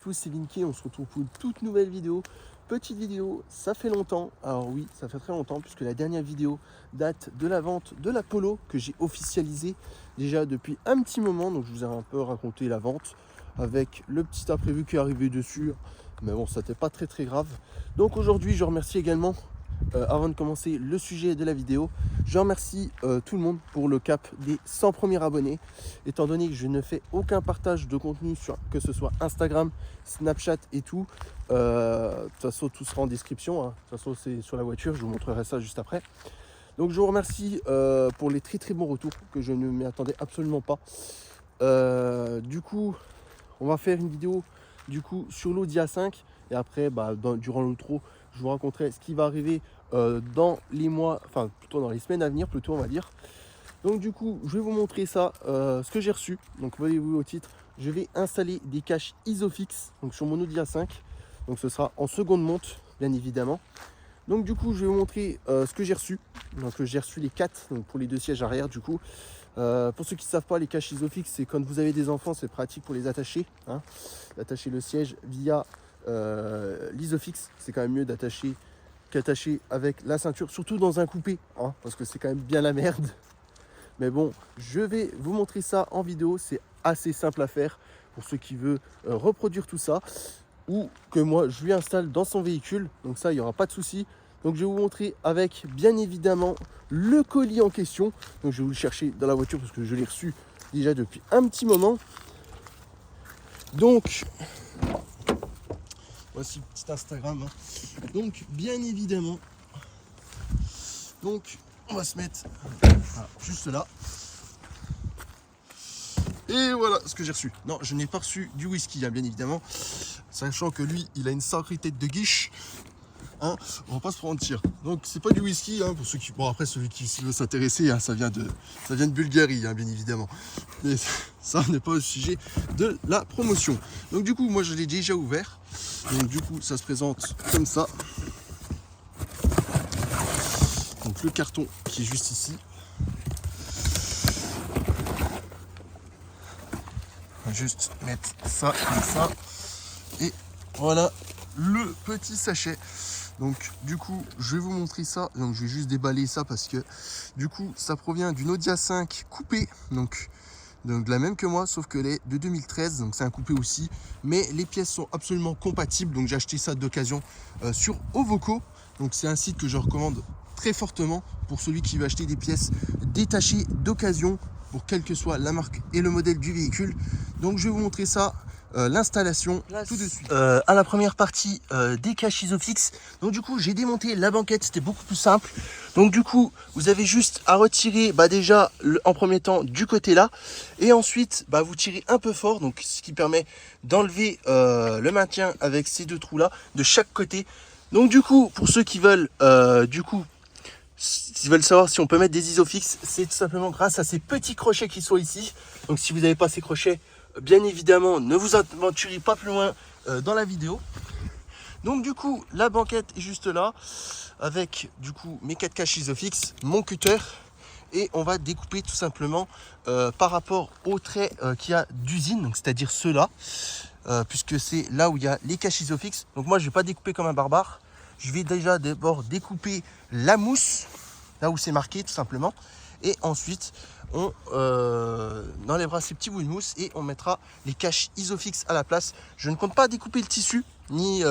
Tous, c'est Vinky, on se retrouve pour une toute nouvelle vidéo. Petite vidéo, ça fait longtemps. Alors oui, ça fait très longtemps puisque la dernière vidéo date de la vente de la Polo que j'ai officialisée déjà depuis un petit moment. Donc je vous ai un peu raconté la vente avec le petit imprévu qui est arrivé dessus. Mais bon, ça n'était pas très grave. Donc aujourd'hui, je remercie également, avant de commencer le sujet de la vidéo, je remercie tout le monde pour le cap des 100 premiers abonnés. Étant donné que je ne fais aucun partage de contenu sur que ce soit Instagram, Snapchat et tout. De toute façon, tout sera en description. Hein. De toute façon, c'est sur la voiture. Je vous montrerai ça juste après. Donc, je vous remercie pour les très bons retours que je ne m'y attendais absolument pas. Du coup, on va faire une vidéo sur l'Audi A5 et après, durant l'outro, je vous raconterai ce qui va arriver dans les mois, enfin plutôt dans les semaines à venir, plutôt on va dire. Donc du coup, je vais vous montrer ça, ce que j'ai reçu. Donc voyez-vous au titre, je vais installer des caches Isofix donc sur mon Audi A5. Donc ce sera en seconde monte, bien évidemment. Donc du coup, je vais vous montrer ce que j'ai reçu. Donc j'ai reçu les 4 donc pour les 2 sièges arrière du coup. Pour ceux qui ne savent pas, les caches Isofix, c'est quand vous avez des enfants, c'est pratique pour les attacher. Hein. D'attacher le siège via l'Isofix, c'est quand même mieux d'attacher qu'attacher avec la ceinture, surtout dans un coupé, hein, parce que c'est quand même bien la merde. Mais bon, je vais vous montrer ça en vidéo, c'est assez simple à faire pour ceux qui veulent reproduire tout ça ou que moi je lui installe dans son véhicule, donc ça il n'y aura pas de souci. Donc je vais vous montrer avec bien évidemment le colis en question. Donc je vais vous le chercher dans la voiture parce que je l'ai reçu déjà depuis un petit moment. Donc voici le petit Instagram. Hein. Donc bien évidemment, donc on va se mettre juste là. Et voilà ce que j'ai reçu. Non, je n'ai pas reçu du whisky, hein, bien évidemment. Sachant que lui, il a une sacrée tête de guiche. Hein, on va pas se mentir. Donc c'est pas du whisky, hein, pour ceux qui. Bon après celui qui veut s'intéresser, hein, ça vient de Bulgarie, hein, bien évidemment. Mais ça n'est pas au sujet de la promotion. Donc du coup, moi je l'ai déjà ouvert. Donc du coup, ça se présente comme ça. Donc le carton qui est juste ici. Juste mettre ça comme ça et voilà le petit sachet. Donc du coup je vais vous montrer ça, donc je vais juste déballer ça parce que du coup ça provient d'une Audi A5 coupée, donc la même que moi sauf que elle est de 2013, donc c'est un coupé aussi, mais les pièces sont absolument compatibles. Donc j'ai acheté ça d'occasion sur Ovoco, donc c'est un site que je recommande très fortement pour celui qui veut acheter des pièces détachées d'occasion pour quelle que soit la marque et le modèle du véhicule. Donc je vais vous montrer ça, l'installation tout de suite. À la première partie des caches Isofix, donc du coup j'ai démonté la banquette, c'était beaucoup plus simple. Donc du coup vous avez juste à retirer déjà en premier temps du côté là, et ensuite vous tirez un peu fort, donc ce qui permet d'enlever le maintien avec ces deux trous là de chaque côté. Donc du coup pour ceux qui veulent s'ils veulent savoir si on peut mettre des Isofix, c'est tout simplement grâce à ces petits crochets qui sont ici. Donc si vous n'avez pas ces crochets, bien évidemment, ne vous aventurez pas plus loin dans la vidéo. Donc du coup, la banquette est juste là, avec du coup mes 4 caches Isofix, mon cutter, et on va découper tout simplement par rapport aux traits qu'il y a d'usine, donc c'est-à-dire ceux-là, puisque c'est là où il y a les caches Isofix. Donc moi, je ne vais pas découper comme un barbare. Je vais déjà d'abord découper la mousse, là où c'est marqué tout simplement. Et ensuite, on enlèvera ces petits bouts de mousse et on mettra les caches Isofix à la place. Je ne compte pas découper le tissu, ni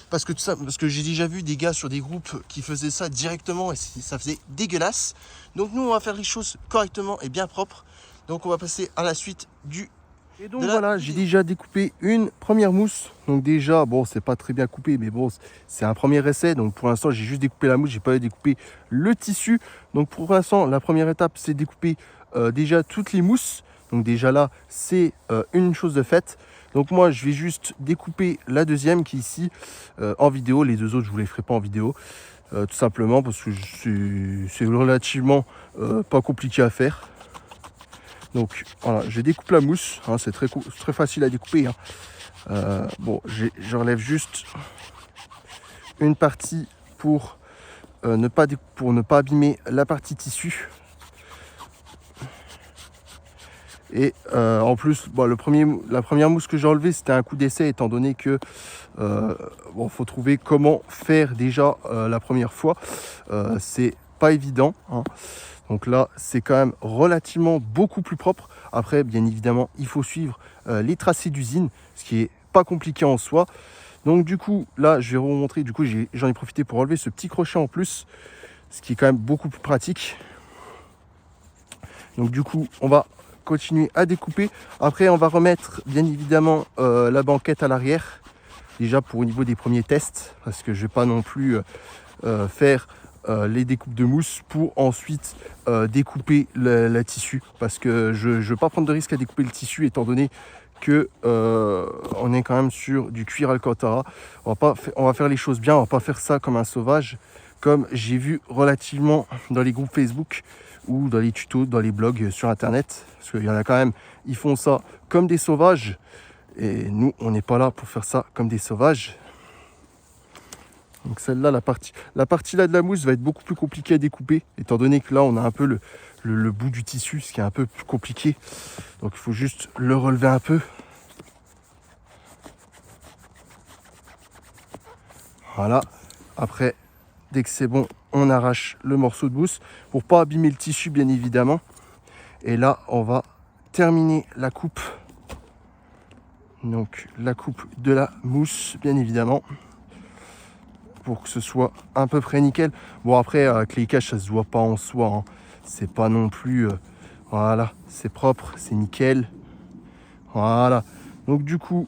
parce que j'ai déjà vu des gars sur des groupes qui faisaient ça directement et ça faisait dégueulasse. Donc nous, on va faire les choses correctement et bien propres. Donc on va passer à la suite du... Et donc voilà, j'ai déjà découpé une première mousse. Donc déjà, bon, c'est pas très bien coupé, mais bon, c'est un premier essai. Donc pour l'instant, j'ai juste découpé la mousse, j'ai pas découpé le tissu. Donc pour l'instant, la première étape, c'est découper déjà toutes les mousses. Donc déjà là, c'est une chose de faite. Donc moi, je vais juste découper la deuxième qui est ici en vidéo. Les deux autres, je vous les ferai pas en vidéo. Tout simplement parce que c'est relativement pas compliqué à faire. Donc voilà, je découpe la mousse, hein, c'est très facile à découper. Hein. Bon, j'enlève juste une partie pour ne pas abîmer la partie tissu. Et en plus, bon, la première mousse que j'ai enlevée, c'était un coup d'essai, étant donné que bon, faut trouver comment faire déjà la première fois. C'est pas évident, hein. Donc là, c'est quand même relativement beaucoup plus propre. Après, bien évidemment, il faut suivre les tracés d'usine, ce qui est pas compliqué en soi. Donc du coup, là, je vais vous montrer. Du coup, j'en ai profité pour enlever ce petit crochet en plus, ce qui est quand même beaucoup plus pratique. Donc du coup, on va continuer à découper. Après, on va remettre bien évidemment la banquette à l'arrière, déjà pour au niveau des premiers tests, parce que je vais pas non plus faire les découpes de mousse pour ensuite découper le tissu, parce que je ne veux pas prendre de risque à découper le tissu, étant donné que on est quand même sur du cuir alcantara. On va faire les choses bien, on va pas faire ça comme un sauvage, comme j'ai vu relativement dans les groupes Facebook ou dans les tutos, dans les blogs sur internet, parce qu'il y en a quand même, ils font ça comme des sauvages, et nous on n'est pas là pour faire ça comme des sauvages. Donc celle-là, la partie là de la mousse va être beaucoup plus compliquée à découper, étant donné que là on a un peu le bout du tissu, ce qui est un peu plus compliqué. Donc il faut juste le relever un peu. Voilà. Après, dès que c'est bon, on arrache le morceau de mousse pour pas abîmer le tissu, bien évidemment. Et là, on va terminer la coupe. Donc la coupe de la mousse, bien évidemment, pour que ce soit à peu près nickel. Bon, après, avec les caches, ça se voit pas en soi, hein. C'est pas non plus... voilà, c'est propre, c'est nickel. Voilà. Donc du coup,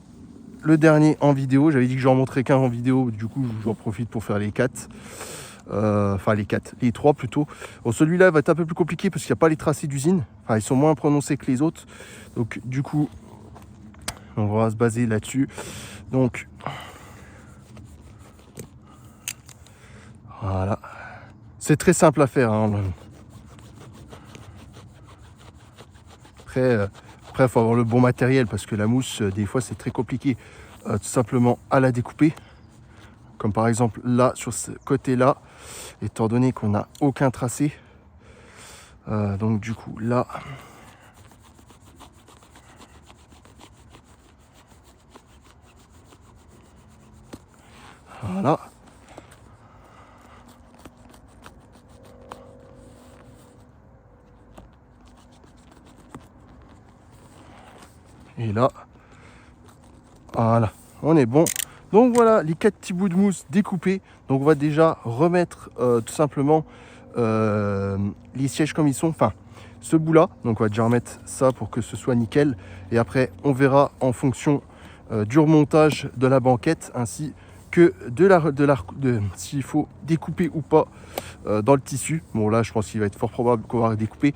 le dernier en vidéo, j'avais dit que j'en montrais qu'un en vidéo, du coup j'en profite pour faire les 4. Enfin les 3 plutôt. Bon, celui-là va être un peu plus compliqué parce qu'il n'y a pas les tracés d'usine. Enfin, ils sont moins prononcés que les autres. Donc du coup, on va se baser là-dessus. Donc voilà. C'est très simple à faire, hein. Après, il faut avoir le bon matériel parce que la mousse, des fois, c'est très compliqué tout simplement à la découper. Comme par exemple là, sur ce côté-là, étant donné qu'on n'a aucun tracé. Donc du coup, là... Voilà. Et là, voilà, on est bon. Donc voilà, les 4 petits bouts de mousse découpés. Donc on va déjà remettre tout simplement les sièges comme ils sont. Enfin, ce bout-là. Donc on va déjà remettre ça pour que ce soit nickel. Et après, on verra en fonction du remontage de la banquette ainsi que s'il faut découper ou pas dans le tissu. Bon là, je pense qu'il va être fort probable qu'on va découper.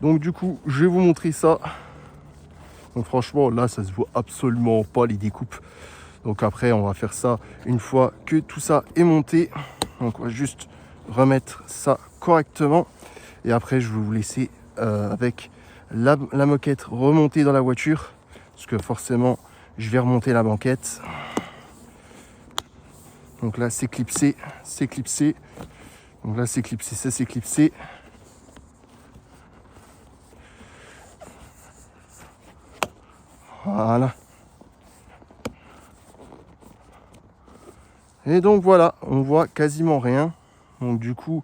Donc du coup, je vais vous montrer ça. Donc franchement, là, ça se voit absolument pas les découpes. Donc après, on va faire ça une fois que tout ça est monté. Donc on va juste remettre ça correctement. Et après, je vais vous laisser avec la moquette remontée dans la voiture. Parce que forcément, je vais remonter la banquette. Donc là, c'est clipsé, c'est clipsé. Donc là, c'est clipsé, ça c'est clipsé. Voilà. Et donc voilà, on voit quasiment rien. Donc du coup,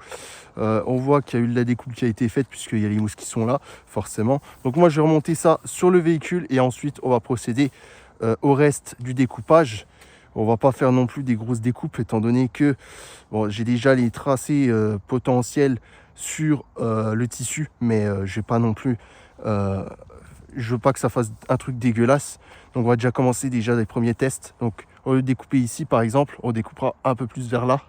on voit qu'il y a eu de la découpe qui a été faite puisqu'il y a les mousses qui sont là, forcément. Donc moi, je vais remonter ça sur le véhicule et ensuite, on va procéder au reste du découpage. On va pas faire non plus des grosses découpes étant donné que bon, j'ai déjà les tracés potentiels sur le tissu, mais je vais pas non plus... je veux pas que ça fasse un truc dégueulasse. Donc on va déjà commencer déjà les premiers tests. Donc au lieu de découper ici par exemple, on découpera un peu plus vers là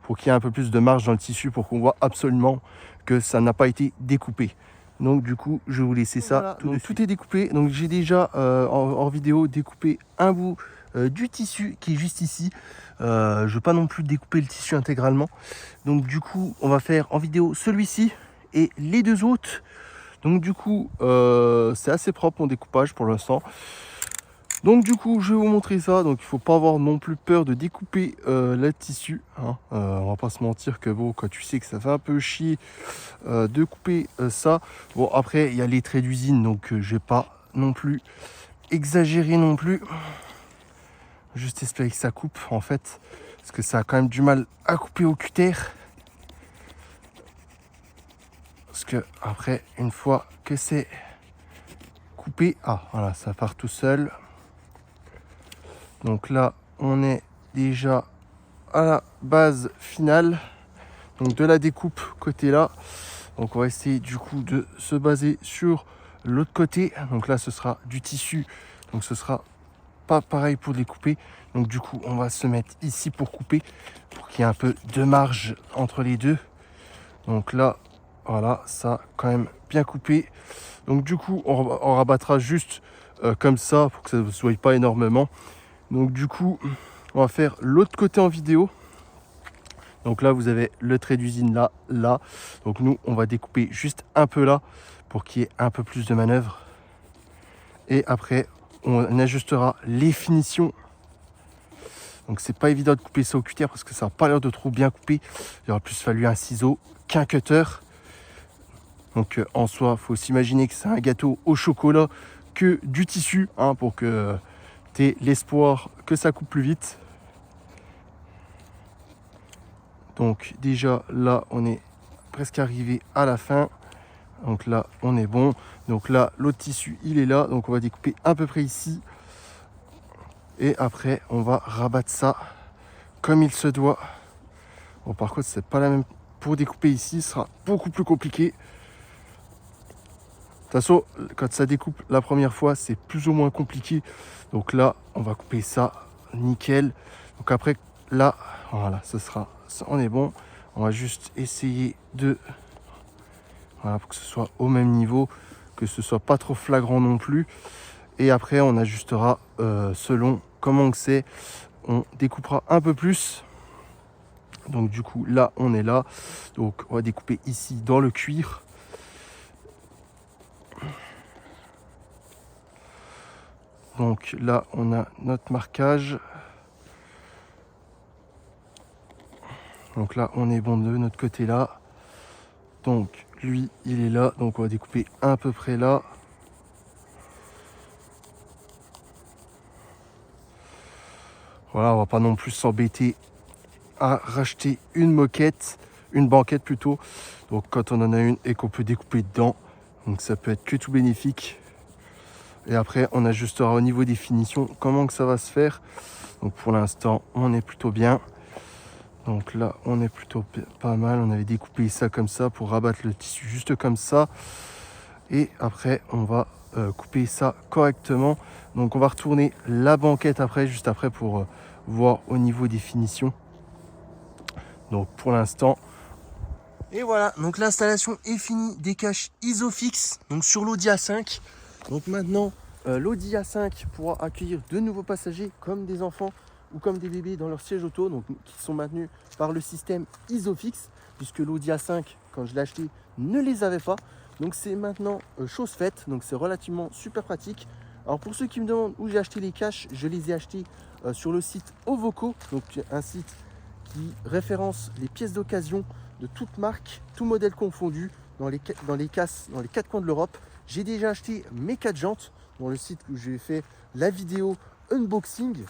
pour qu'il y ait un peu plus de marge dans le tissu pour qu'on voit absolument que ça n'a pas été découpé. Donc du coup, je vais vous laisser ça. Voilà, tout est découpé. Donc j'ai déjà en vidéo découpé un bout du tissu qui est juste ici. Je ne veux pas non plus découper le tissu intégralement. Donc du coup, on va faire en vidéo celui-ci et les 2 autres. Donc du coup, c'est assez propre mon découpage pour l'instant. Donc du coup, je vais vous montrer ça. Donc il faut pas avoir non plus peur de découper le tissu. Hein. On va pas se mentir que bon, quand tu sais que ça fait un peu chier de couper ça. Bon après, il y a les traits d'usine, donc je vais pas non plus exagérer non plus. Juste espérer que ça coupe en fait, parce que ça a quand même du mal à couper au cutter. Parce que après, une fois que c'est coupé, ah voilà, ça part tout seul. Donc là, on est déjà à la base finale, donc de la découpe côté là. Donc on va essayer du coup de se baser sur l'autre côté. Donc là, ce sera du tissu, donc ce sera pas pareil pour découper. Donc du coup, on va se mettre ici pour couper, pour qu'il y ait un peu de marge entre les deux. Donc là, voilà, ça quand même bien coupé. Donc du coup, on rabattra juste comme ça pour que ça ne se voie pas énormément. Donc du coup, on va faire l'autre côté en vidéo. Donc là, vous avez le trait d'usine là, là. Donc nous, on va découper juste un peu là pour qu'il y ait un peu plus de manœuvre. Et après, on ajustera les finitions. Donc c'est pas évident de couper ça au cutter parce que ça n'a pas l'air de trop bien couper. Il aurait plus fallu un ciseau qu'un cutter. Donc en soi, il faut s'imaginer que c'est un gâteau au chocolat que du tissu, hein, pour que tu aies l'espoir que ça coupe plus vite. Donc déjà là, on est presque arrivé à la fin. Donc là, on est bon. Donc là, l'autre tissu, il est là. Donc on va découper à peu près ici. Et après, on va rabattre ça comme il se doit. Bon, par contre, c'est pas la même. Pour découper ici, ce sera beaucoup plus compliqué. De toute façon, quand ça découpe la première fois, c'est plus ou moins compliqué. Donc là, on va couper ça nickel. Donc après, là, voilà, ce sera, ça, on est bon. On va juste essayer de, voilà, pour que ce soit au même niveau, que ce soit pas trop flagrant non plus. Et après, on ajustera selon comment c'est. On découpera un peu plus. Donc du coup, là, on est là. Donc on va découper ici dans le cuir. Donc là, on a notre marquage. Donc là, on est bon de notre côté là. Donc lui, il est là. Donc on va découper à peu près là. Voilà, on va pas non plus s'embêter à racheter une moquette, une banquette plutôt. Donc quand on en a une et qu'on peut découper dedans, donc ça peut être que tout bénéfique. Et après, on ajustera au niveau des finitions comment que ça va se faire. Donc pour l'instant, on est plutôt bien. Donc là, on est plutôt pas mal. On avait découpé ça comme ça pour rabattre le tissu juste comme ça. Et après, on va couper ça correctement. Donc on va retourner la banquette après, juste après, pour voir au niveau des finitions. Donc pour l'instant. Et voilà, donc l'installation est finie des caches Isofix, donc sur l'Audi A5. Donc maintenant, l'Audi A5 pourra accueillir de nouveaux passagers comme des enfants ou comme des bébés dans leur siège auto, donc qui sont maintenus par le système Isofix, puisque l'Audi A5, quand je l'ai acheté, ne les avait pas. Donc c'est maintenant chose faite, donc c'est relativement super pratique. Alors pour ceux qui me demandent où j'ai acheté les caches, je les ai achetés sur le site Ovoco, donc un site qui référence les pièces d'occasion de toute marque, tout modèle confondu, dans les quatre coins de l'Europe. J'ai déjà acheté mes 4 jantes dans le site où j'ai fait la vidéo unboxing.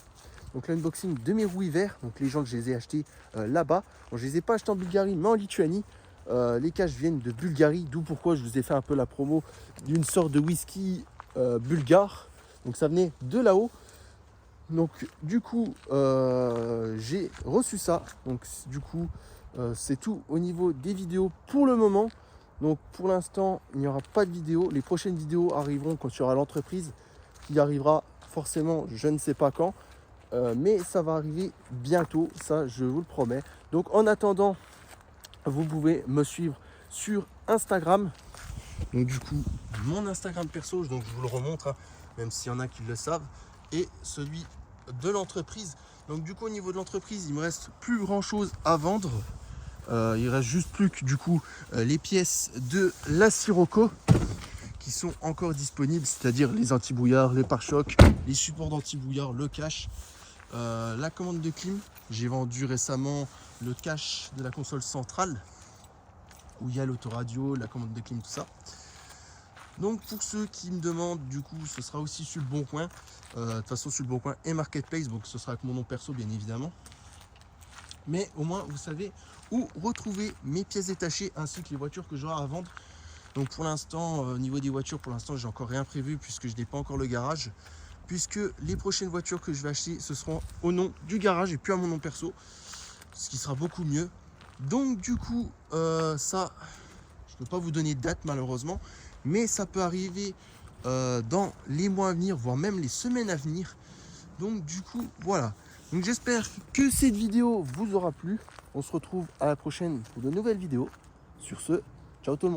Donc l'unboxing de mes roues hiver. Donc les jantes, je les ai achetées là-bas. Bon, je ne les ai pas achetées en Bulgarie, mais en Lituanie. Les caches viennent de Bulgarie, d'où pourquoi je vous ai fait un peu la promo d'une sorte de whisky bulgare. Donc ça venait de là-haut. Donc du coup, j'ai reçu ça. Donc du coup, c'est tout au niveau des vidéos pour le moment. Donc pour l'instant, il n'y aura pas de vidéo. Les prochaines vidéos arriveront quand il y aura l'entreprise qui arrivera forcément, je ne sais pas quand. Mais ça va arriver bientôt, ça je vous le promets. Donc en attendant, vous pouvez me suivre sur Instagram. Donc du coup, mon Instagram perso, donc je vous le remontre, hein, même s'il y en a qui le savent, et celui de l'entreprise. Donc du coup, au niveau de l'entreprise, il me reste plus grand chose à vendre. Il reste juste plus que du coup les pièces de la Sirocco qui sont encore disponibles, c'est-à-dire les anti-brouillards, les pare-chocs, les supports d'anti-brouillard, le cache, la commande de clim. J'ai vendu récemment le cache de la console centrale où il y a l'autoradio, la commande de clim, tout ça. Donc pour ceux qui me demandent, du coup, ce sera aussi sur le Bon Coin. De toute façon, sur le Bon Coin et Marketplace, donc ce sera avec mon nom perso, bien évidemment. Mais au moins, vous savez où retrouver mes pièces détachées ainsi que les voitures que j'aurai à vendre. Donc pour l'instant, au niveau des voitures, pour l'instant, j'ai encore rien prévu puisque je n'ai pas encore le garage. Puisque les prochaines voitures que je vais acheter, ce seront au nom du garage et plus à mon nom perso. Ce qui sera beaucoup mieux. Donc du coup, ça, je ne peux pas vous donner de date malheureusement. Mais ça peut arriver dans les mois à venir, voire même les semaines à venir. Donc du coup, voilà. Donc j'espère que cette vidéo vous aura plu. On se retrouve à la prochaine pour de nouvelles vidéos. Sur ce, ciao tout le monde.